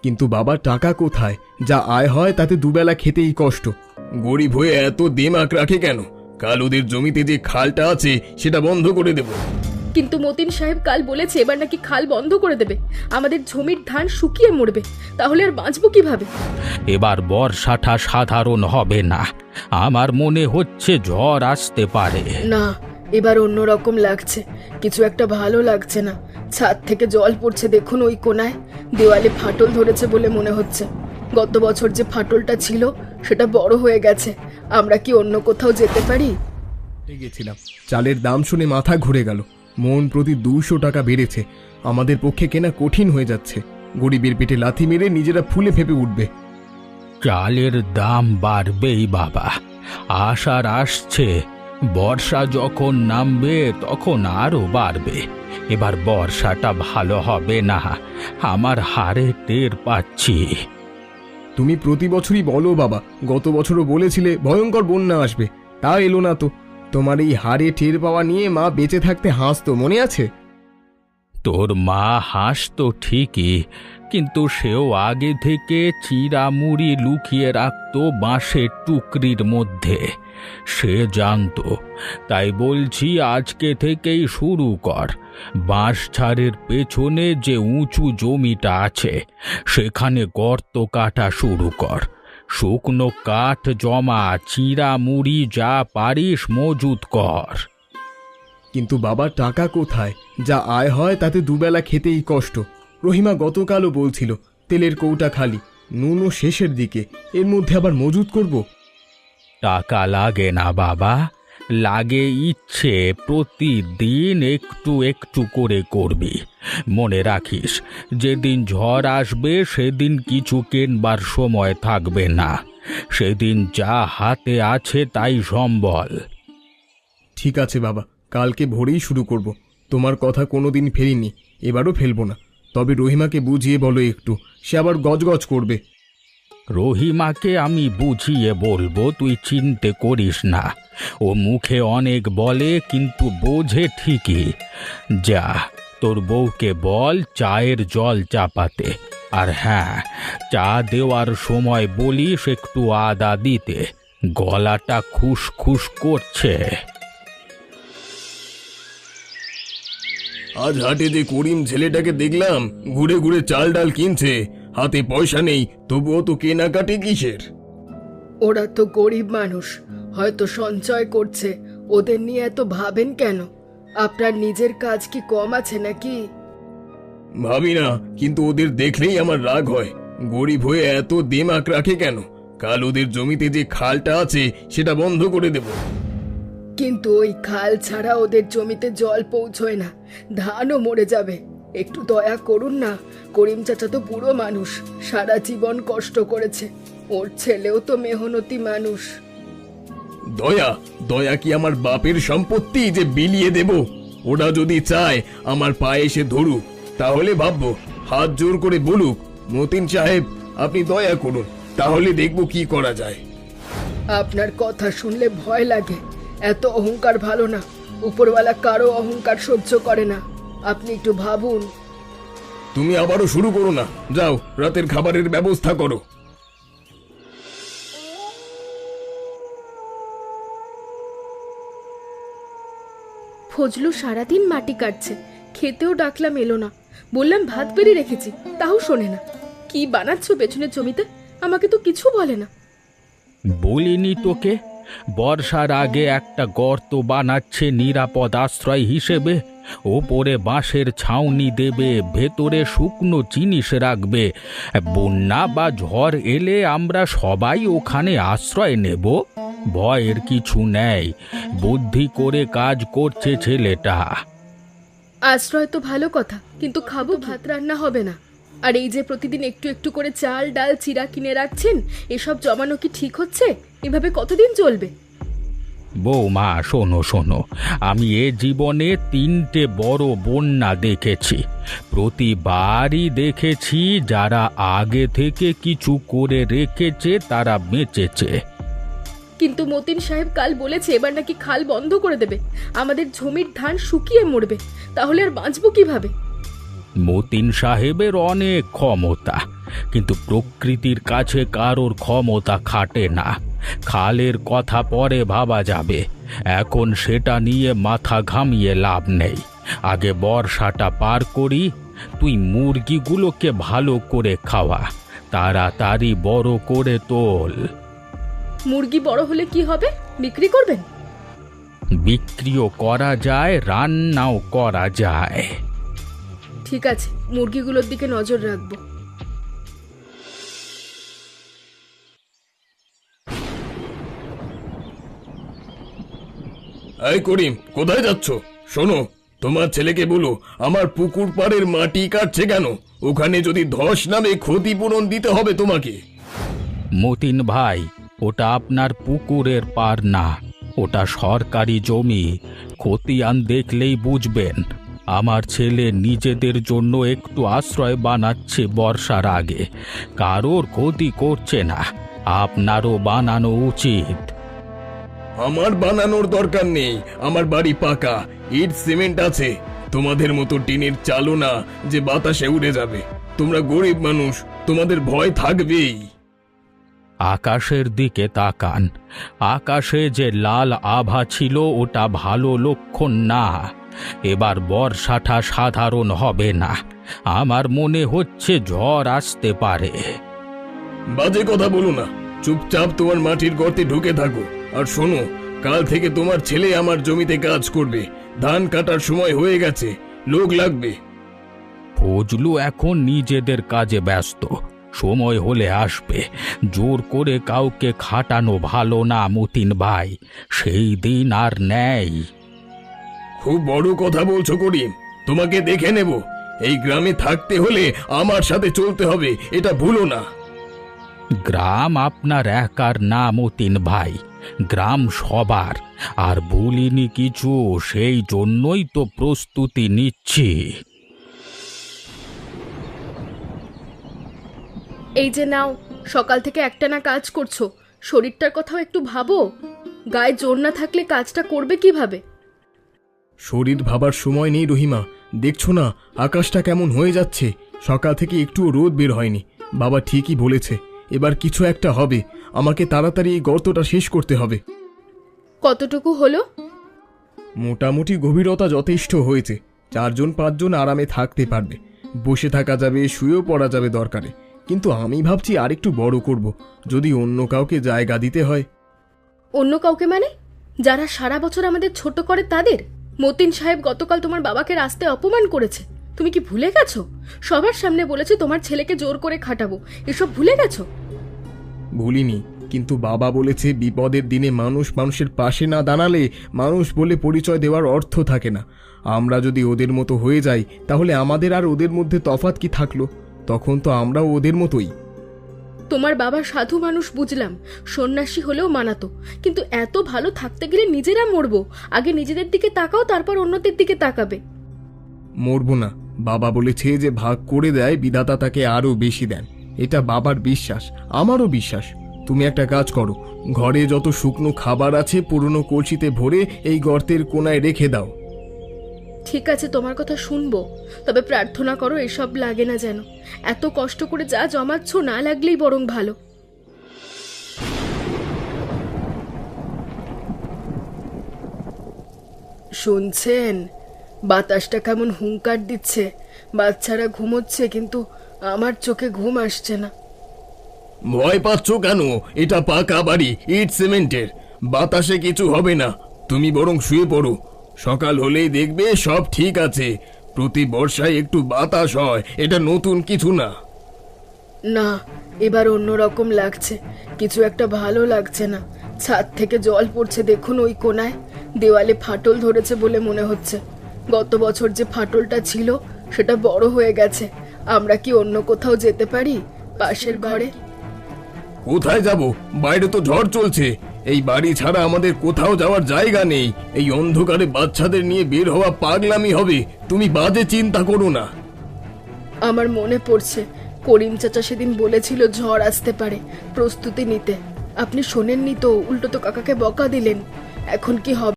কিন্তু বাবা টাকা কোথায়? যা আয় হয় তাতে দুবেলা খেতেই কষ্ট। গরিব হয়ে এত দেমাক রাখে কেন? কাল ওদের জমিতে যে খালটা আছে সেটা বন্ধ করে দেব। কিন্তু মতিন সাহেব কাল বলেছে এবার নাকি খাল বন্ধ করে দেবে, আমাদের জমির ধান শুকিয়ে মরবে, তাহলে আর বাঁচবো কিভাবে? এবার বর্ষাটা সাধারণ হবে না, আমার মনে হচ্ছে ঝড় আসতে পারে। না, এবার অন্যরকম লাগছে, কিছু একটা ভালো লাগছে না। ছাদ থেকে জল পড়ছে দেখুন, ওই কোনায় দেওয়ালে ফাটল ধরেছে বলে মনে হচ্ছে। গত বছর যে ফাটলটা ছিল সেটা বড় হয়ে গেছে। আমরা কি অন্য কোথাও যেতে পারি? গেছিলাম, চালের দাম শুনে মাথা ঘুরে গেল। মন প্রতি 200 টাকা বেড়েছে। আমাদের পক্ষে কেনা কঠিন হয়ে যাচ্ছে। গরিবের পেটে লাথি মেরে নিজেরা ফুলে ফেপে উঠবে। চালের দাম বাড়বেই বাবা, আষাঢ় আসছে, বর্ষা যখন নামবে তখন আরো বাড়বে। এবার বর্ষাটা ভালো হবে না, আমার হাড়ে টের পাচ্ছি। তুমি প্রতি বছরই বলো বাবা, গত বছরও বলেছিলে ভয়ঙ্কর বন্যা আসবে, তা এলো না তো। তোমার এই হাড়ে টের পাওয়া নিয়ে মা বেঁচে থাকতে হাসতো, মনে আছে? তোর মা হাসতো ঠিকই, কিন্তু সেও আগে থেকে চিড়ামুড়ি লুকিয়ে রাখতো বাঁশের টুকরির মধ্যে। সে জানতো, তাই বলছি আজকে থেকেই শুরু কর। বাঁশঝাড়ের পেছনে যে উঁচু জমিটা আছে সেখানে গর্ত কাটা শুরু কর। শুকনো কাঠ জমা, চিড়ামুড়ি যা পারিস মজুত কর। কিন্তু বাবা টাকা কোথায়? যা আয় হয় তাতে দুবেলা খেতেই কষ্ট। রহিমা গতকালও বলছিল তেলের কৌটা খালি, নুনও শেষের দিকে, এর মধ্যে আবার মজুত করব? টাকা লাগে না বাবা, লাগে ইচ্ছে। প্রতিদিন একটু একটু করে করবি। মনে রাখিস, যেদিন ঝড় আসবে সেদিন কিছু কেনবার সময় থাকবে না। সেদিন যা হাতে আছে তাই সম্বল। ঠিক আছে বাবা, কালকে ভোরেই শুরু করব। তোমার কথা কোনোদিন ফেলিনি, এবারও ফেলবো না। তবে রহিমাকে বুঝিয়ে বলো একটু, সে আবার গজগজ করবে। রহিমাকে আমি বুঝিয়ে বলবো, তুই চিন্তে করিস না। ও মুখে অনেক বলে কিন্তু বোঝে ঠিকই। যা, তোর বউকে বল চায়ের জল চাপাতে। আর হ্যাঁ, চা দেওয়ার সময় বলিস একটু আদা দিতে, গলাটা খুসখুস করছে। আজ হাটে যে করিম ছেলেটাকে দেখলাম ঘুরে ঘুরে চাল ডাল কিনছে, হাতে পয়সা নেই, তবুও তো কেনাকাটি কিসের? ওরা তো গরিব মানুষ, হয়তো সঞ্চয় করছে, ওদের নিয়ে এত ভাবেন কেন? আপনার নিজের কাজ কি কম আছে নাকি? ভাবি না, কিন্তু ওদের দেখলেই আমার রাগ হয়। গরিব হয়ে এত দেমাক রাখে কেন? কাল ওদের জমিতে যে খালটা আছে সেটা বন্ধ করে দেব। কিন্তু ওই খাল ছাড়া ওদের জমিতে জল পৌঁছয় না, ধানও মরে যাবে। একটু দয়া করুন না, করিম চাচা তো বুড়ো মানুষ, সারা জীবন কষ্ট করেছে, ওর ছেলেও তো মেহনতি মানুষ। দয়া? দয়া কি আমার বাপের সম্পত্তি যে বিলিয়ে দেব? ওরা যদি চায় আমার পায়ে এসে ধরুক, তাহলে ভাববো। হাত জোর করে বলুক, মতিন সাহেব আপনি দয়া করুন, তাহলে দেখব কি করা যায়। আপনার কথা শুনলে ভয় লাগে। এত অহংকার ভালো না, উপরওয়ালা কারো অহংকার সহ্য করে না। আপনি একটু ভাবুন। তুমি আবারও শুরু করো না, যাও রাতের খাবারের ব্যবস্থা করো। ফজলু সারাদিন মাটি কাটছে, খেতেও ডাকলাম এলো না। বললাম ভাত বেড়ে রেখেছি, তাও শোনে না। কি বানাচ্ছ পেছনের জমিতে? আমাকে তো কিছু বলে না। বলিনি তোকে, বর্ষার আগে একটা গর্ত বানাচ্ছে নিরাপদ আশ্রয় হিসেবে। ওপরে বাঁশের ছাউনি দেবে, ভেতরে শুকনো জিনিস রাখবে। বন্যা বা ঝড় এলে আমরা সবাই ওখানে আশ্রয় নেব। ভয়ের কিছু নেই, বুদ্ধি করে কাজ করছে ছেলেটা। আশ্রয় তো ভালো কথা, কিন্তু খাবো ভাত রান্না হবে না। আর এই যে প্রতিদিন একটু একটু করে চাল ডাল চিড়া কিনে রাখছেন, এসব জমানো কি ঠিক হচ্ছে? এভাবে কতদিন চলবে? বৌমা শোনো শোনো, আমি এ জীবনে 3টে বড় বন্যা দেখেছি। প্রতিবারই দেখেছি যারা আগে থেকে কিছু করে রেখেছে তারা বেঁচেছে। কিন্তু মতিন সাহেব কাল বলেছে এবার নাকি খাল বন্ধ করে দেবে, আমাদের জমির ধান শুকিয়ে মরবে, তাহলে আর বাঁচবো কিভাবে? মতিন সাহেবের অনেক ক্ষমতা, কিন্তু প্রকৃতির কাছে কারোর ক্ষমতা খাটে না। খালের কথা পরে ভাবা যাবে, এখন সেটা নিয়ে মাথা ঘামিয়ে লাভ নেই। আগে বর্ষাটা পার করি। তুই মুরগিগুলোকে ভালো করে খাওয়া, তাড়াতাড়ি বড় করে তোল। মুরগি বড় হলে কি হবে? বিক্রি করবেন? বিক্রিও করা যায়, রান্নাও করা যায়। ঠিক আছে, মুরগিগুলোর দিকে নজর রাখবো। এই করিম, কোথায় যাচ্ছ? শোনো, তোমার ছেলেকে বলো আমার পুকুর পাড়ের মাটি কাটছে কেন? ওখানে যদি ধস নামে ক্ষতিপূরণ দিতে হবে তোমাকে। মতিন ভাই, ওটা আপনার পুকুরের পার না, ওটা সরকারি জমি। খতিয়ান দেখলেই বুঝবেন। আমার ছেলে নিজেদের জন্য একটু আশ্রয় বানাচ্ছে বর্ষার আগে, কারোর ক্ষতি করছে না। আপনারও বানানো উচিত। আমার বানানোর দরকার নেই, আমার বাড়ি পাকা, ইট সিমেন্ট আছে। তোমাদের মতো টিনের চালও না যে বাতাসে উড়ে যাবে। তোমরা গরিব মানুষ, তোমাদের ভয় থাকবেই। আকাশের দিকে তাকান। আকাশে যে লাল আভা ছিল ওটা ভালো লক্ষণ না। এবার বর্ষাটা সাধারণ হবে না। আমার মনে হচ্ছে ঝড় আসতে পারে। বাজে কথা বলো না, চুপচাপ তোমার মাটির গর্তে ঢুকে থাকো। আর শোনো, কাল থেকে তোমার ছেলে আমার জমিতে কাজ করবে। ধান কাটার সময় হয়ে গেছে, লোক লাগবে। ফজলু এখন নিজেদের কাজে ব্যস্ত, সময় হলে আসবে। জোর করে কাউকে খাটানো ভালো না মতিন ভাই, সেই দিন আর নেই। খুব বড় কথা বলছো করিম, তোমাকে দেখে নেব। এই গ্রামে থাকতে হলে আমার সাথে চলতে হবে, এটা ভুলো না। গ্রাম আপনার একার না মতিন ভাই, গ্রাম সবার। আর ভুলিনি কিছু, সেই জন্যই তো প্রস্তুতি নিচ্ছি। এই যে নাও, সকাল থেকে একটানা কাজ করছো, শরীরটার কথাও একটু ভাবো। গায়ে জোর না থাকলে কাজটা করবে কিভাবে? শরীর ভাবার সময় নেই রহিমা, দেখছো না আকাশটা কেমন হয়ে যাচ্ছে। সকাল থেকে একটুও রোদ বের হয়নি। বাবা ঠিকই বলেছে, এবার কিছু একটা হবে। আমাকে তাড়াতাড়ি এই গর্তটা শেষ করতে হবে। কতটুকু হলো? মোটামুটি গভীরতা যথেষ্ট হয়েছে। 4-5 জন আরামে থাকতে পারবে। বসে থাকা যাবে, শুয়েও পড়া যাবে দরকারে। কিন্তু আমি ভাবছি আরেকটু বড় করব, যদি অন্য কাউকে জায়গা দিতে হয়। অন্য কাউকে মানে? যারা সারা বছর আমাদের ছোট করে তাদের? মতিন সাহেব গতকাল তোমার বাবাকে রাস্তায় অপমান করেছে, তুমি কি ভুলে গেছো? সবার সামনে বলেছে তোমার ছেলেকে জোর করে খাটাবো, এসব ভুলে গেছো? ভুলিনি, কিন্তু বাবা বলেছে বিপদের দিনে মানুষ মানুষের পাশে না দাঁড়ালে মানুষ বলে পরিচয় দেওয়ার অর্থ থাকে না। আমরা যদি ওদের মতো হয়ে যাই তাহলে আমাদের আর ওদের মধ্যে তফাৎ কি থাকলো? তখন তো আমরাও ওদের মতোই। তোমার বাবা সাধু মানুষ বুঝলাম, সন্ন্যাসী হলেও মানাতো, কিন্তু এত ভালো থাকতে গেলে নিজেরা মরবো। আগে নিজেদের দিকে তাকাও, তারপর অন্যদের দিকে তাকাবে। মরবো না, বাবা বলেছে যে ভাগ করে দেয় বিধাতা তাকে আরো বেশি দেন। এটা বাবার বিশ্বাস, আমারও বিশ্বাস। তুমি একটা কাজ করো, ঘরে যত শুকনো খাবার আছে পুরনো কলসিতে ভরে এই গর্তের কোনায় রেখে দাও। ঠিক আছে, তোমার কথা শুনবো, তবে প্রার্থনা করো এসব লাগে না যেন। এত কষ্ট করে যা জমাচ্ছ না লাগলেই বরং ভালো। শুনছেন? বাতাসটা কেমন হুঙ্কার দিচ্ছে। বাচ্চারা ঘুমোচ্ছে, কিন্তু আমার চোখে ঘুম আসছে না। ভয় পাচ্ছ কেন? এটা পাকা বাড়ি, ইট সিমেন্টের। বাতাসে কিছু হবে না, তুমি বরং শুয়ে পড়ো। সকাল হলেই দেখবে সব ঠিক আছে। প্রতি বর্ষায় একটু বাতাস হয়, এটা নতুন কিছু না। না, এবার অন্যরকম লাগছে, কিছু একটা ভালো লাগছে না। ছাদ থেকে জল পড়ছে দেখুন ওই কোনায়, দেওয়ালে ফাটল ধরেছে বলে মনে হচ্ছে। গত বছর যে ফাটলটা ছিল সেটা বড় হয়ে গেছে। আমরা কি অন্য কোথাও যেতে পারি? পাশের ঘরে? কোথায় যাব? বাইরে তো ঝড় চলছে। এই বাড়ি ছাড়া আমাদের কোথাও যাওয়ার জায়গা নেই। এই অন্ধকারে বাচ্চাদের নিয়ে বের হওয়া পাগলামি হবে। তুমি বাজে চিন্তা করো না। আমার মনে পড়ছে করিম চাচা সেদিন বলেছিল ঝড় আসতে পারে, প্রস্তুতি নিতে। আপনি শোনেননি তো, উল্টো তো কাকাকে বকা দিলেন। এখন কি হবে?